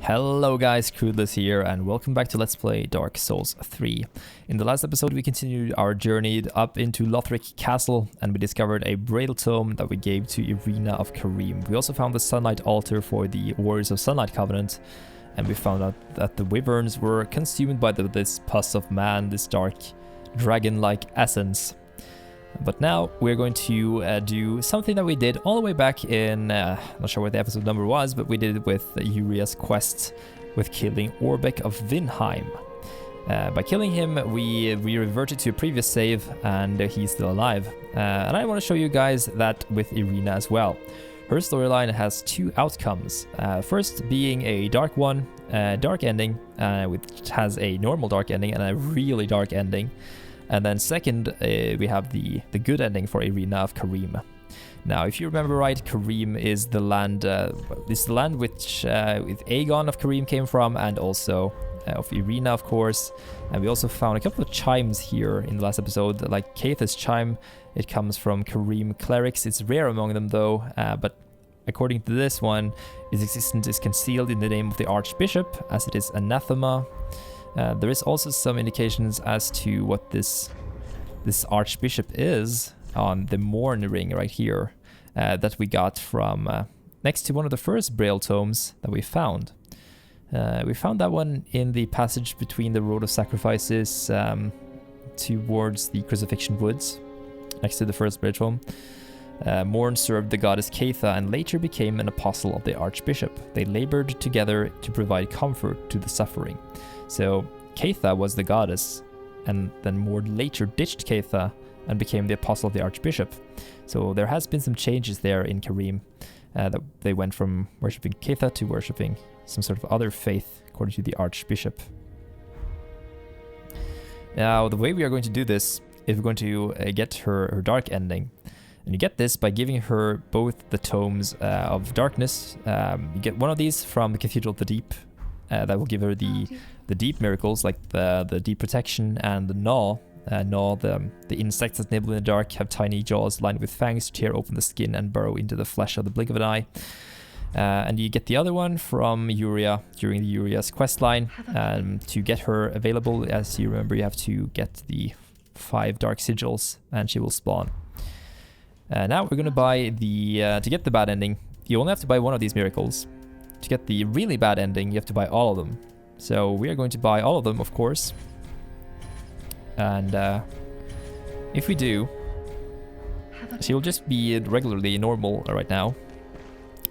Hello guys, Crudeless here and welcome back to Let's Play Dark Souls 3. In the last episode we continued our journey up into Lothric Castle and we discovered a Braille Tome that we gave to Irina of Karim. We also found the Sunlight Altar for the Warriors of Sunlight Covenant, and we found out that the wyverns were consumed by this pus of man, this dark dragon-like essence. But now we're going to do something that we did all the way back in, not sure what the episode number was, but we did it with Uria's quest with killing Orbeck of Vinheim. By killing him, we reverted to a previous save and he's still alive. And I want to show you guys that with Irina as well. Her storyline has two outcomes. First being a dark one, dark ending, which has a normal dark ending and a really dark ending. And then second, we have the good ending for Irina of Karim. Now, if you remember right, Karim is the land, which with Aegon of Karim came from, and also of Irina, of course. And we also found a couple of chimes here in the last episode, like Keitha's chime. It comes from Karim clerics. It's rare among them though, but according to this one, its existence is concealed in the name of the Archbishop, as it is anathema. There is also some indications as to what this Archbishop is on the Morn ring right here that we got from next to one of the first Braille tomes that we found. We found that one in the passage between the Road of Sacrifices towards the Crucifixion Woods, next to the first Braille tome. Morn served the goddess Keitha and later became an apostle of the Archbishop. They labored together to provide comfort to the suffering. So Keitha was the goddess, and then Morn later ditched Keitha and became the apostle of the Archbishop. So there has been some changes there in Karim, that they went from worshipping Keitha to worshipping some sort of other faith according to the Archbishop. Now the way we are going to do this is we're going to get her dark ending. And you get this by giving her both the tomes of darkness. You get one of these from the Cathedral of the Deep. That will give her the deep miracles, like the deep protection and the gnaw. The insects that nibble in the dark have tiny jaws lined with fangs to tear open the skin and burrow into the flesh of the blink of an eye. And you get the other one from Uria during the Uria's quest line. To get her available, as you remember, you have to get the 5 dark sigils and she will spawn. Now we're going to buy to get the bad ending, you only have to buy one of these miracles. To get the really bad ending, you have to buy all of them. So we are going to buy all of them, of course. And if we do, she will just be regularly normal right now.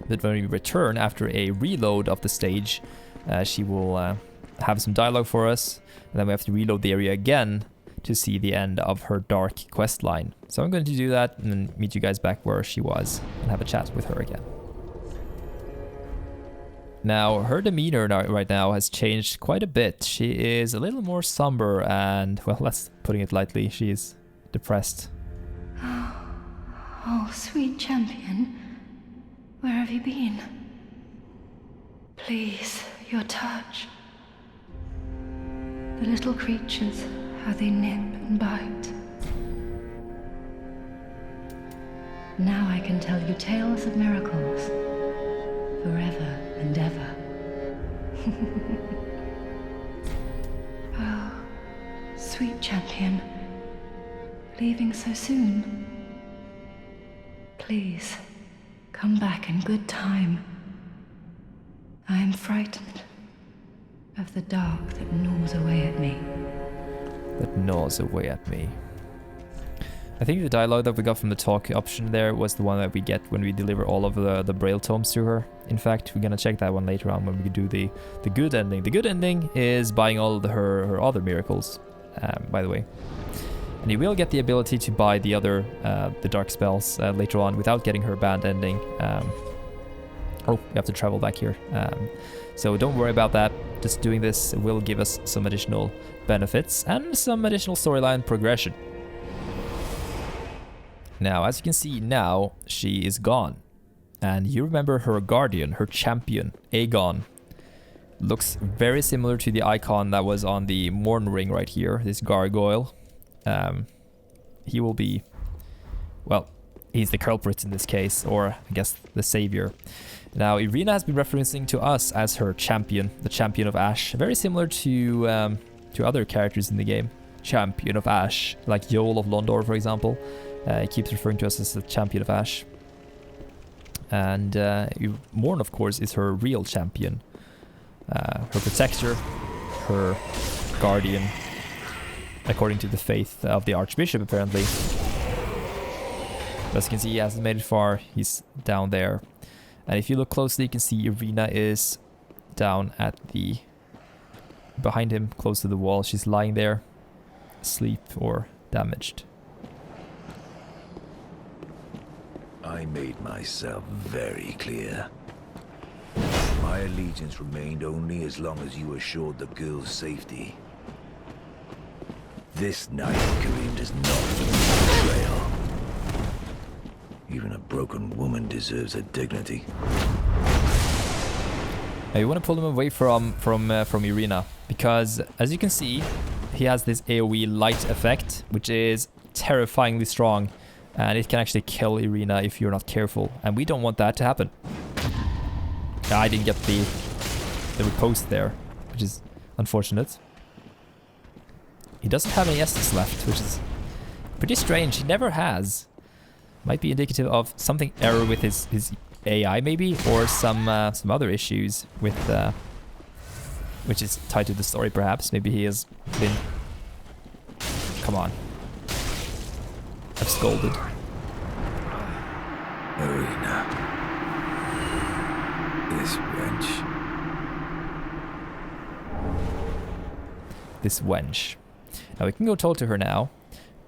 But when we return after a reload of the stage, she will have some dialogue for us. And then we have to reload the area again to see the end of her dark quest line. So I'm going to do that and then meet you guys back where she was and have a chat with her again. Now, her demeanor right now has changed quite a bit. She is a little more somber and, well, that's putting it lightly, she is depressed. Oh, sweet champion, where have you been? Please, your touch. The little creatures, how they nip and bite. Now I can tell you tales of miracles, forever and ever. Oh, sweet champion, leaving so soon? Please, come back in good time. I am frightened of the dark that gnaws away at me. That gnaws away at me. I think the dialogue that we got from the talk option there was the one that we get when we deliver all of the Braille tomes to her. In fact, we're gonna check that one later on when we do the good ending. The good ending is buying all of her other miracles, by the way. And you will get the ability to buy the other the dark spells later on without getting her bad ending. Oh, we have to travel back here. So don't worry about that. Just doing this will give us some additional benefits and some additional storyline progression. Now, as you can see now, she is gone. And you remember her guardian, her champion, Aegon. Looks very similar to the icon that was on the Morn ring right here, this gargoyle. He will be, well, he's the culprit in this case, or I guess the savior. Now, Irina has been referencing to us as her champion, the champion of Ash, very similar to other characters in the game. Champion of Ash, like Joel of Londor, for example. He keeps referring to us as the champion of Ash. And Morn, of course, is her real champion. Her protector, her guardian, according to the faith of the Archbishop, apparently. But as you can see, he hasn't made it far. He's down there. And if you look closely, you can see Irina is down at the... behind him, close to the wall. She's lying there, asleep or damaged. I made myself very clear. My allegiance remained only as long as you assured the girl's safety. This night, Kareem does not deserve betrayal. Even a broken woman deserves her dignity. Now you want to pull him away from Irina, because as you can see, he has this AoE light effect, which is terrifyingly strong, and it can actually kill Irina if you're not careful, and we don't want that to happen. I didn't get the riposte there, which is unfortunate. He doesn't have any Estus left, which is pretty strange. He never has. Might be indicative of something error with his AI maybe, or some other issues with which is tied to the story perhaps. Maybe he has been... Come on. I've scolded. Irina. This wench. This wench. Now we can go talk to her now,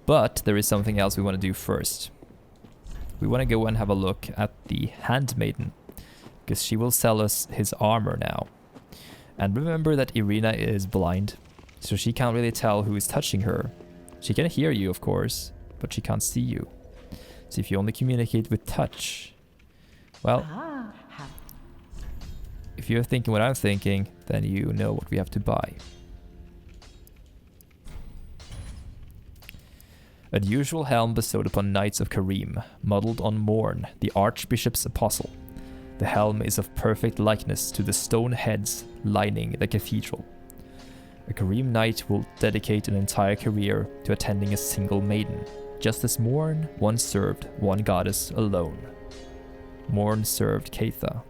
but there is something else we want to do first. We want to go and have a look at the handmaiden, because she will sell us his armor now. And remember that Irina is blind, so she can't really tell who is touching her. She can hear you, of course, but she can't see you. So if you only communicate with touch, well, if you're thinking what I'm thinking, then you know what we have to buy. Unusual helm bestowed upon Knights of Kareem, modelled on Morn, the Archbishop's apostle. The helm is of perfect likeness to the stone heads lining the cathedral. A Kareem Knight will dedicate an entire career to attending a single maiden, just as Morn once served one goddess alone. Morn served Keitha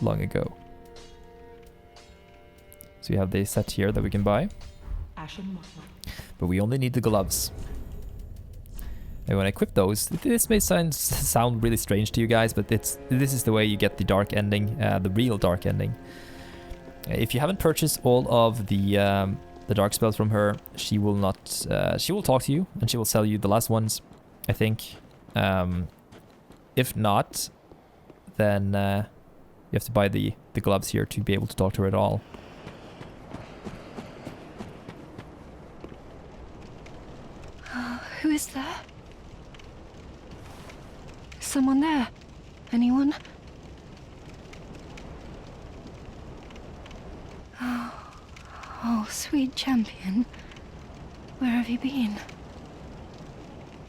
long ago. So we have the set here that we can buy. But we only need the gloves. And when I equip those, this may sound really strange to you guys, but this is the way you get the dark ending, the real dark ending. If you haven't purchased all of the dark spells from her, she will not. She will talk to you and she will sell you the last ones, I think. If not, then you have to buy the gloves here to be able to talk to her at all. Who is there? Someone there? Anyone? Oh, sweet champion. Where have you been?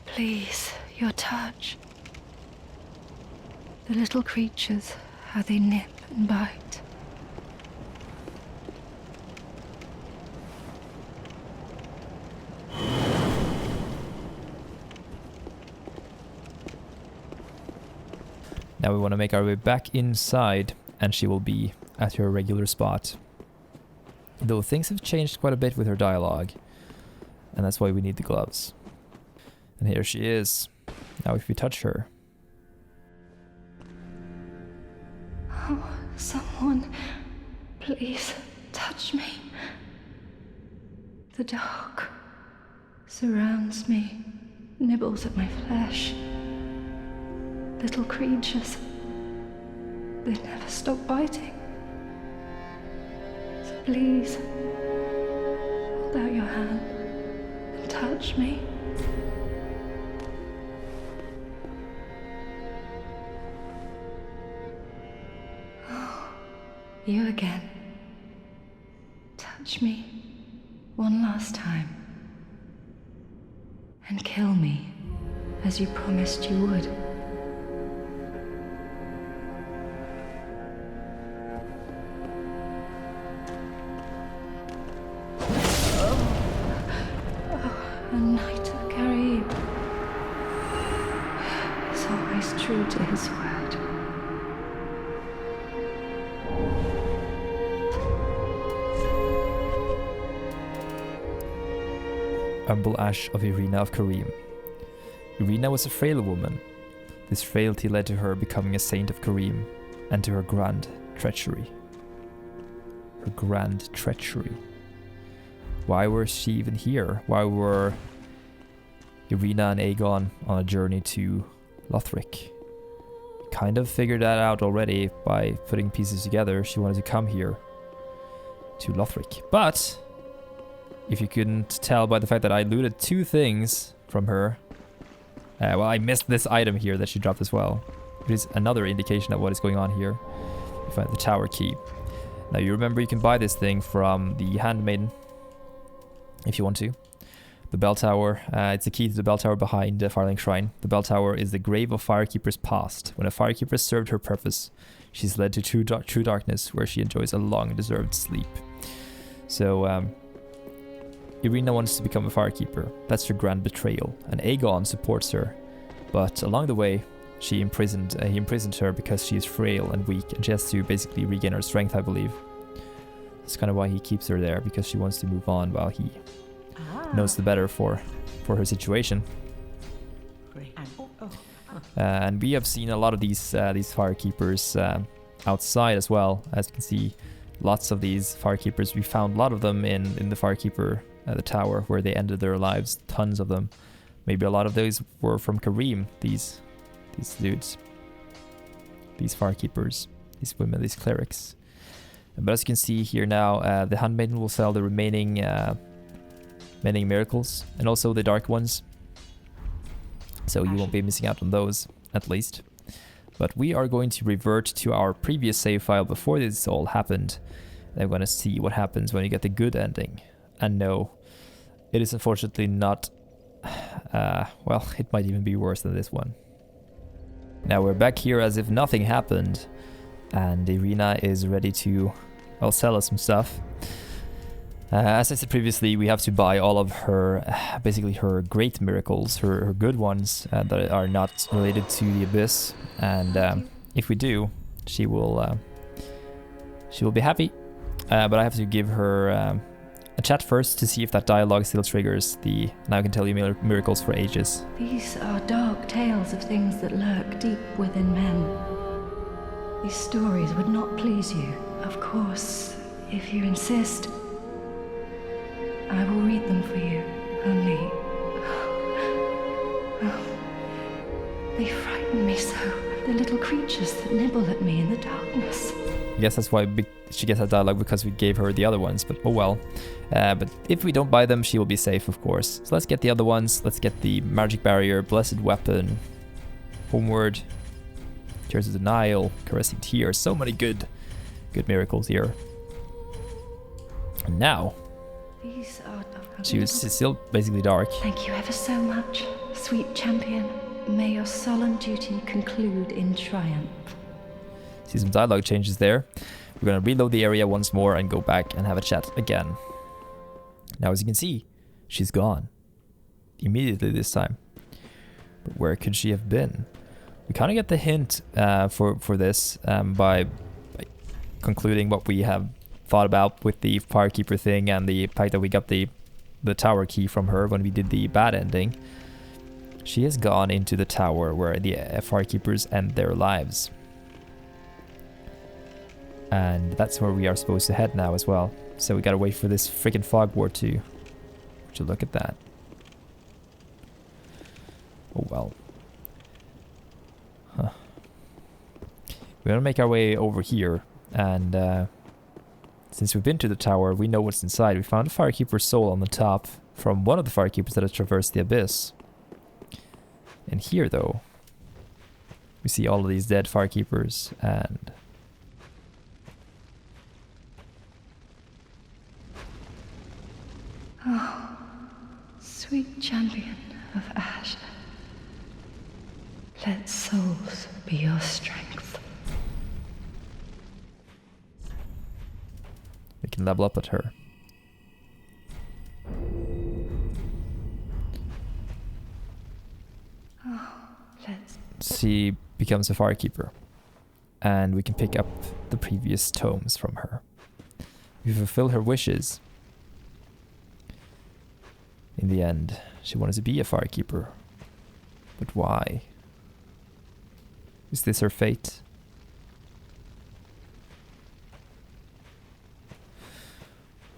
Please, your touch. The little creatures, how they nip and bite. Now we want to make our way back inside, and she will be at her regular spot. Though things have changed quite a bit with her dialogue, and that's why we need the gloves. And here she is. Now if we touch her... Oh, someone, please touch me. The dark surrounds me, nibbles at my flesh. Little creatures, they never stop biting. So please, hold out your hand and touch me. Oh, you again. Touch me one last time and kill me as you promised you would. A knight of Caribe is always true to his word. Humble ash of Irina of Karim. Irina was a frail woman. This frailty led to her becoming a saint of Karim, and to her grand treachery. Her grand treachery. Why was she even here? Why were Irina and Aegon on a journey to Lothric? Kind of figured that out already by putting pieces together. She wanted to come here to Lothric. But if you couldn't tell by the fact that I looted 2 things from her, well, I missed this item here that she dropped as well, which is another indication of what is going on here. You find the tower key. Now you remember you can buy this thing from the handmaiden if you want to. The bell tower, it's the key to the bell tower behind the Firelink Shrine. The bell tower is the grave of Firekeeper's past. When a Firekeeper served her purpose, she's led to true darkness, where she enjoys a long-deserved sleep. So, Irina wants to become a Firekeeper. That's her grand betrayal, and Aegon supports her. But along the way, he imprisoned her because she is frail and weak, and she has to basically regain her strength, I believe. That's kind of why he keeps her there, because she wants to move on while he knows the better for her situation. And we have seen a lot of these Firekeepers outside as well. As you can see, lots of these Firekeepers. We found a lot of them in the Firekeeper, the tower, where they ended their lives. Tons of them. Maybe a lot of those were from Karim. These dudes, these Firekeepers, these women, these clerics. But as you can see here now, the handmaiden will sell the remaining miracles and also the dark ones, so you won't be missing out on those, at least. But we are going to revert to our previous save file before this all happened, and I'm going to see what happens when you get the good ending. And no, it is unfortunately not, well, it might even be worse than this one. Now we're back here as if nothing happened, and Irina is ready to, well, sell us some stuff. As I said previously, we have to buy all of her, basically her great miracles, her good ones that are not related to the Abyss. And if we do, she will be happy. But I have to give her a chat first to see if that dialogue still triggers the "now I can tell you miracles for ages." These are dark tales of things that lurk deep within men. These stories would not please you. Of course, if you insist, I will read them for you. Only, they frighten me so. The little creatures that nibble at me in the darkness. I guess that's why she gets that dialogue, because we gave her the other ones, but oh well. But if we don't buy them, she will be safe, of course. So let's get the other ones. Let's get the Magic Barrier, Blessed Weapon, Homeward, Tears of Denial, Caressing Tears. So many good miracles here. And now, she was still basically dark. Thank you ever so much, sweet champion. May your solemn duty conclude in triumph. See some dialogue changes there. We're going to reload the area once more and go back and have a chat again. Now, as you can see, she's gone. Immediately this time. But where could she have been? We kind of get the hint for this by concluding what we have thought about with the Firekeeper thing and the fact that we got the tower key from her when we did the bad ending. She has gone into the tower where the Firekeepers end their lives. And that's where we are supposed to head now as well. So we gotta wait for this freaking fog ward to look at that. Oh well. Huh. We're gonna make our way over here, and since we've been to the tower, we know what's inside. We found a Firekeeper's soul on the top from one of the Firekeepers that has traversed the Abyss. And here, though, we see all of these dead Firekeepers, and oh, sweet champion of Ash. Let souls be your strength. We can level up at her. She becomes a firekeeper, and we can pick up the previous tomes from her. We fulfill her wishes. In the end, she wanted to be a firekeeper. But why? Is this her fate?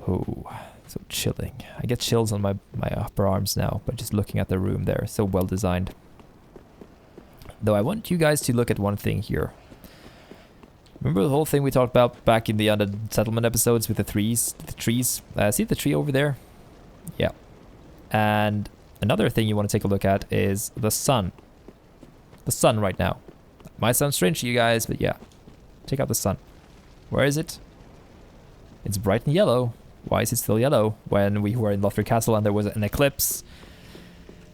Oh, so chilling. I get chills on my upper arms now by just looking at the room there. So well designed. Though I want you guys to look at one thing here. Remember the whole thing we talked about back in the settlement episodes with the trees? See the tree over there? Yeah. And another thing you want to take a look at is the sun. The sun right now. Might sound strange to you guys, but yeah. Check out the sun. Where is it? It's bright and yellow. Why is it still yellow when we were in Lothric Castle and there was an eclipse?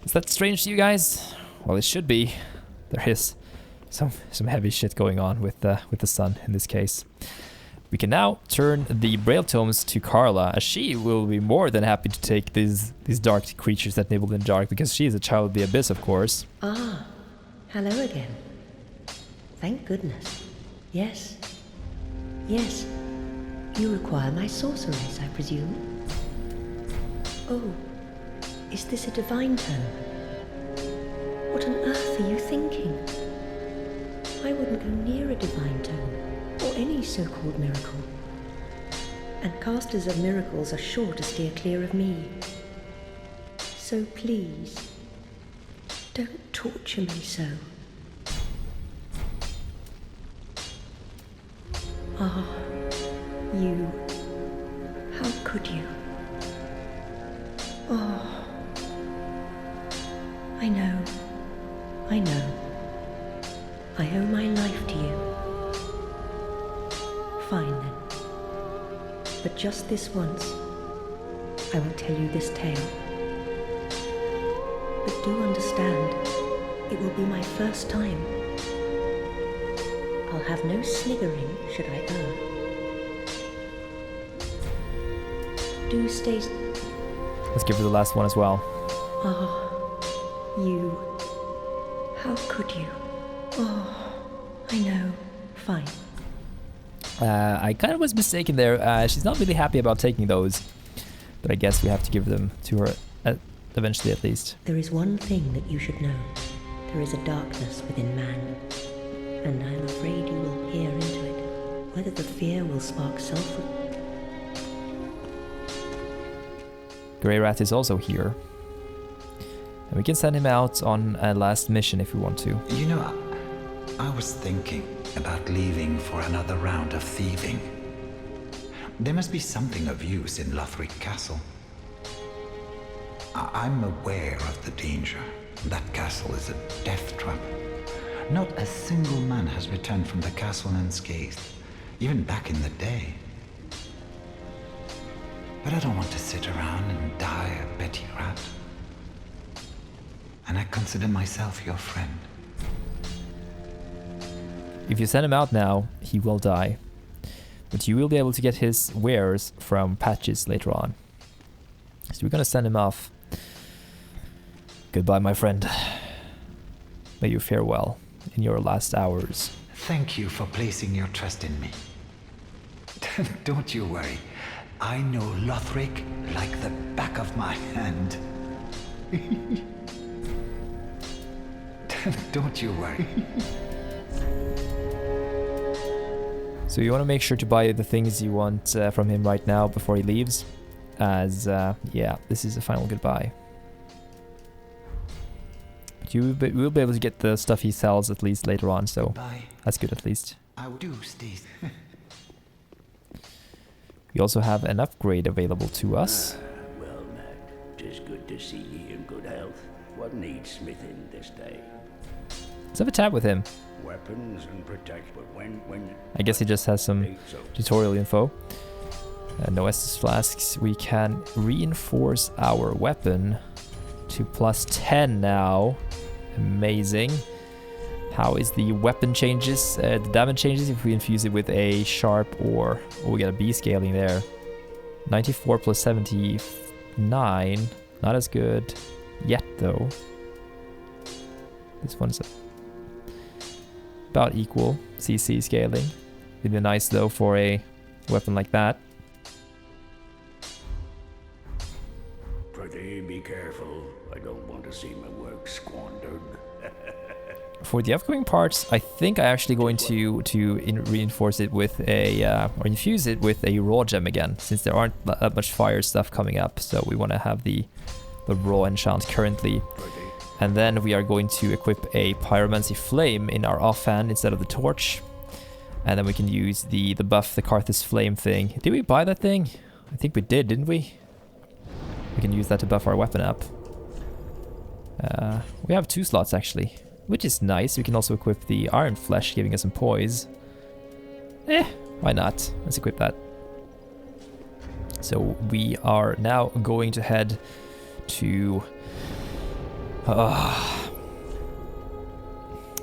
Is that strange to you guys? Well, it should be. There is some heavy shit going on with the sun in this case. We can now turn the Braille Tomes to Carla, as she will be more than happy to take these dark creatures that nibble in the dark, because she is a child of the abyss, of course. Ah, hello again. Thank goodness. Yes. Yes. You require my sorceries, I presume? Oh, is this a divine tome? What on earth are you thinking? I wouldn't go near a divine tome, or any so-called miracle. And casters of miracles are sure to steer clear of me. So please, don't torture me so. Ah, you. How could you? Oh. I know. I owe my life to you. Fine then. But just this once, I will tell you this tale. But do understand, it will be my first time. I'll have no sniggering should I err. Do stay... Let's give her the last one as well. Ah, you... How could you? Oh, I know. Fine. I kind of was mistaken there. She's not really happy about taking those, but I guess we have to give them to her eventually at least. There is one thing that you should know. There is a darkness within man, and I'm afraid you will peer into it. Whether the fear will spark self... Grey Rat is also here. And we can send him out on a last mission if we want to. You know, I was thinking about leaving for another round of thieving. There must be something of use in Lothric Castle. I'm aware of the danger. That castle is a death trap. Not a single man has returned from the castle unscathed, even back in the day. But I don't want to sit around and die a petty rat. And I consider myself your friend. If you send him out now, he will die. But you will be able to get his wares from patches later on. So we're gonna send him off. Goodbye, my friend. May you fare well in your last hours. Thank you for placing your trust in me. Don't you worry. I know Lothric like the back of my hand. Don't you worry. So you want to make sure to buy the things you want from him right now before he leaves, as yeah, this is a final goodbye. But you will be able to get the stuff he sells at least later on, so Bye. That's good at least. I do stay. We also have an upgrade available to us. Well, Matt, 'tis good to see ye in good health. What needs smithing this day? Let's have a chat with him. Weapons and protection, but when I guess he just has some tutorial info. No Estus flasks. We can reinforce our weapon to +10 now. Amazing. How is the weapon changes, the damage changes if we infuse it with a sharp or... Oh, we got a B scaling there. 94 plus 79. Not as good yet, though. This one's about equal CC scaling. Really nice, though, for a weapon like that. Pretty be careful. I don't want to see my work squandered. For the upcoming parts, I think I'm actually going to reinforce it with a or infuse it with a raw gem again, since there aren't that much fire stuff coming up. So we want to have the raw enchant currently, and then we are going to equip a pyromancy flame in our offhand instead of the torch, and then we can use the buff, the Karthus flame thing. Did we buy that thing? I think we did, didn't we? We can use that to buff our weapon up. We have 2 slots actually, which is nice. We can also equip the Iron Flesh, giving us some poise. Why not? Let's equip that. So we are now going to head to...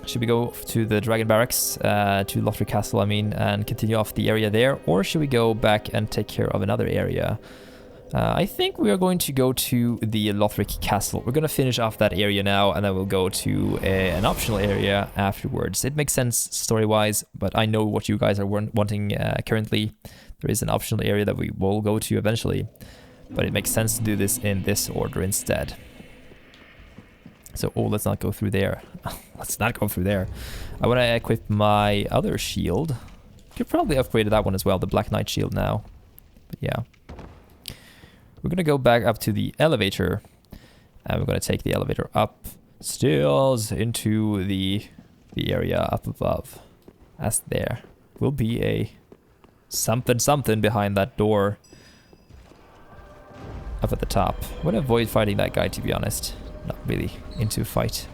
should we go to the Dragon Barracks, to Lothric Castle, I mean, and continue off the area there? Or should we go back and take care of another area? I think we are going to go to the Lothric Castle. We're going to finish off that area now, and then we'll go to an optional area afterwards. It makes sense story-wise, but I know what you guys are wanting currently. There is an optional area that we will go to eventually, but it makes sense to do this in this order instead. So, let's not go through there. Let's not go through there. I want to equip my other shield. Could probably upgrade that one as well, the Black Knight shield now. But yeah. We're going to go back up to the elevator, and we're going to take the elevator up stairs into the area up above. As there will be a something behind that door up at the top. I'm going to avoid fighting that guy, to be honest. Not really into a fight.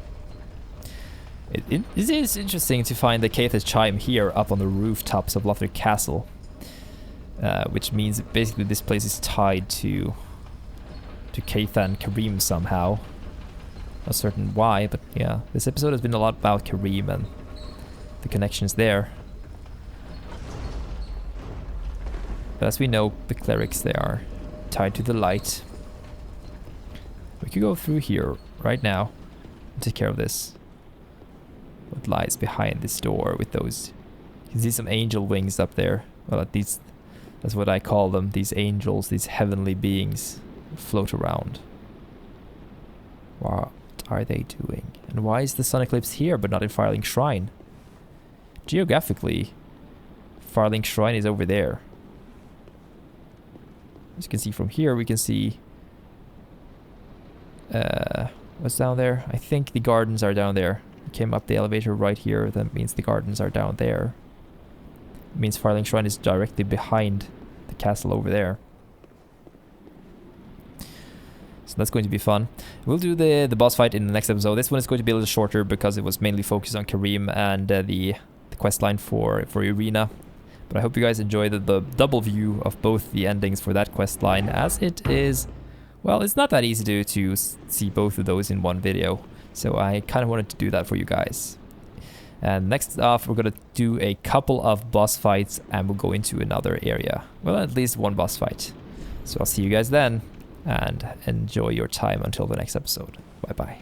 It is interesting to find the Cathedral chime here up on the rooftops of Lothric Castle. Which means basically this place is tied to Keitha and Karim somehow. Not certain why, but yeah. This episode has been a lot about Karim and the connections there. But as we know, the clerics, they are tied to the light. We could go through here right now and take care of this. What lies behind this door with those... You can see some angel wings up there. Well, at least... That's what I call them, these angels, these heavenly beings float around. What are they doing? And why is the sun eclipse here but not in Firelink Shrine? Geographically, Firelink Shrine is over there. As you can see from here, we can see... what's down there? I think the gardens are down there. We came up the elevator right here, that means the gardens are down there. It means Firelink Shrine is directly behind the castle over there. So that's going to be fun. We'll do the boss fight in the next episode. This one is going to be a little shorter because it was mainly focused on Karim and the quest line for Irina. But I hope you guys enjoyed the double view of both the endings for that quest line, as it is, well, it's not that easy to see both of those in one video. So I kind of wanted to do that for you guys. And next off, we're going to do a couple of boss fights and we'll go into another area. Well, at least one boss fight. So I'll see you guys then and enjoy your time until the next episode. Bye bye.